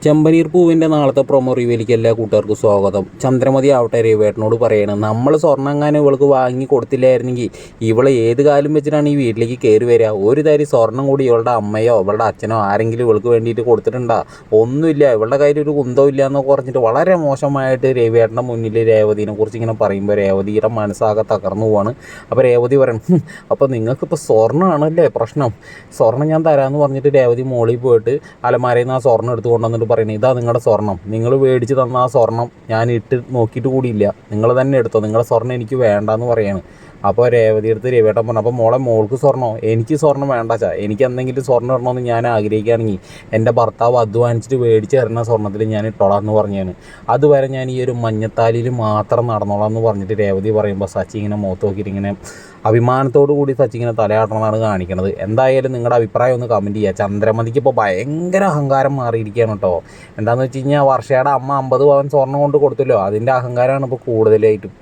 ചെമ്പനീർ പൂവിൻ്റെ നാളത്തെ പ്രൊമോ റിവ്യൂലേക്ക് എല്ലാ കൂട്ടുകാർക്കും സ്വാഗതം. ചന്ദ്രമതി ആവട്ടെ രവിയേട്ടനോട് പറയണം, നമ്മൾ സ്വർണ്ണം ഇവൾക്ക് വാങ്ങി കൊടുത്തില്ലായിരുന്നെങ്കിൽ ഇവൾ ഏത് കാലം വെച്ചിട്ടാണ് ഈ വീട്ടിലേക്ക് കയറി വരിക? ഒരു തരി സ്വർണ്ണം കൂടി ഇവളുടെ അമ്മയോ ഇവളുടെ അച്ഛനോ ആരെങ്കിലും ഇവൾക്ക് വേണ്ടിയിട്ട് കൊടുത്തിട്ടുണ്ടോ? ഒന്നുമില്ല. ഇവളുടെ കയ്യിൽ ഒരു കുന്തവും ഇല്ല എന്നൊക്കെ പറഞ്ഞിട്ട് വളരെ മോശമായിട്ട് രവിയേട്ടൻ്റെ മുന്നിൽ രേവതിനെ കുറിച്ച് ഇങ്ങനെ പറയുമ്പോൾ രേവതിയുടെ മനസ്സാകെ തകർന്നു പോവാണ്. അപ്പോൾ രേവതി പറയണം, അപ്പോൾ നിങ്ങൾക്കിപ്പോൾ സ്വർണ്ണമാണല്ലേ പ്രശ്നം? സ്വർണ്ണം ഞാൻ തരാമെന്ന് പറഞ്ഞിട്ട് രേവതി മോളിൽ പോയിട്ട് അലമാരയിൽ നിന്ന് ആ സ്വർണ്ണം എടുത്ത് കൊണ്ടുവന്നിട്ട് പറയുന്നത്, ഇതാ നിങ്ങളുടെ സ്വർണ്ണം, നിങ്ങൾ മേടിച്ച് തന്ന ആ സ്വർണ്ണം ഞാൻ ഇട്ട് നോക്കിയിട്ട് കൂടിയില്ല, നിങ്ങൾ തന്നെ എടുത്തോ, നിങ്ങളുടെ സ്വർണ്ണം എനിക്ക് വേണ്ടാന്ന് പറയാണ്. അപ്പോൾ രേവതി എടുത്ത് രവിയേട്ടൻ പറഞ്ഞു, അപ്പോൾ മോൾക്ക് സ്വർണ്ണമോ? എനിക്ക് സ്വർണ്ണം വേണ്ട ചാ, എനിക്ക് എന്തെങ്കിലും സ്വർണ്ണം ഇടണമെന്ന് ഞാൻ ആഗ്രഹിക്കുകയാണെങ്കിൽ എൻ്റെ ഭർത്താവ് അധ്വാനിച്ചിട്ട് മേടിച്ച് തരുന്ന സ്വർണ്ണത്തിൽ ഞാൻ ഇട്ടോളാം എന്ന് പറഞ്ഞാണ്. അതുവരെ ഞാൻ ഈ ഒരു മഞ്ഞത്താലിയിൽ മാത്രം നടന്നോളാം എന്ന് പറഞ്ഞിട്ട് രേവതി പറയുമ്പോൾ സച്ചി ഇങ്ങനെ മുഖത്ത് നോക്കിയിട്ട് ഇങ്ങനെ അഭിമാനത്തോടു കൂടി സച്ചി ഇങ്ങനെ തലയാട്ടണമെന്നാണ് കാണിക്കുന്നത്. എന്തായാലും നിങ്ങളുടെ അഭിപ്രായം ഒന്ന് കമൻറ്റ് ചെയ്യുക. ചന്ദ്രമതിക്ക് ഇപ്പോൾ ഭയങ്കര അഹങ്കാരം മാറിയിരിക്കുകയാണ് കേട്ടോ. എന്താണെന്ന് വെച്ച് കഴിഞ്ഞാൽ വർഷയുടെ അമ്മ 50 പവൻ സ്വർണ്ണം കൊണ്ട് കൊടുത്തല്ലോ, അതിൻ്റെ അഹങ്കാരമാണ് ഇപ്പോൾ കൂടുതലായിട്ടും.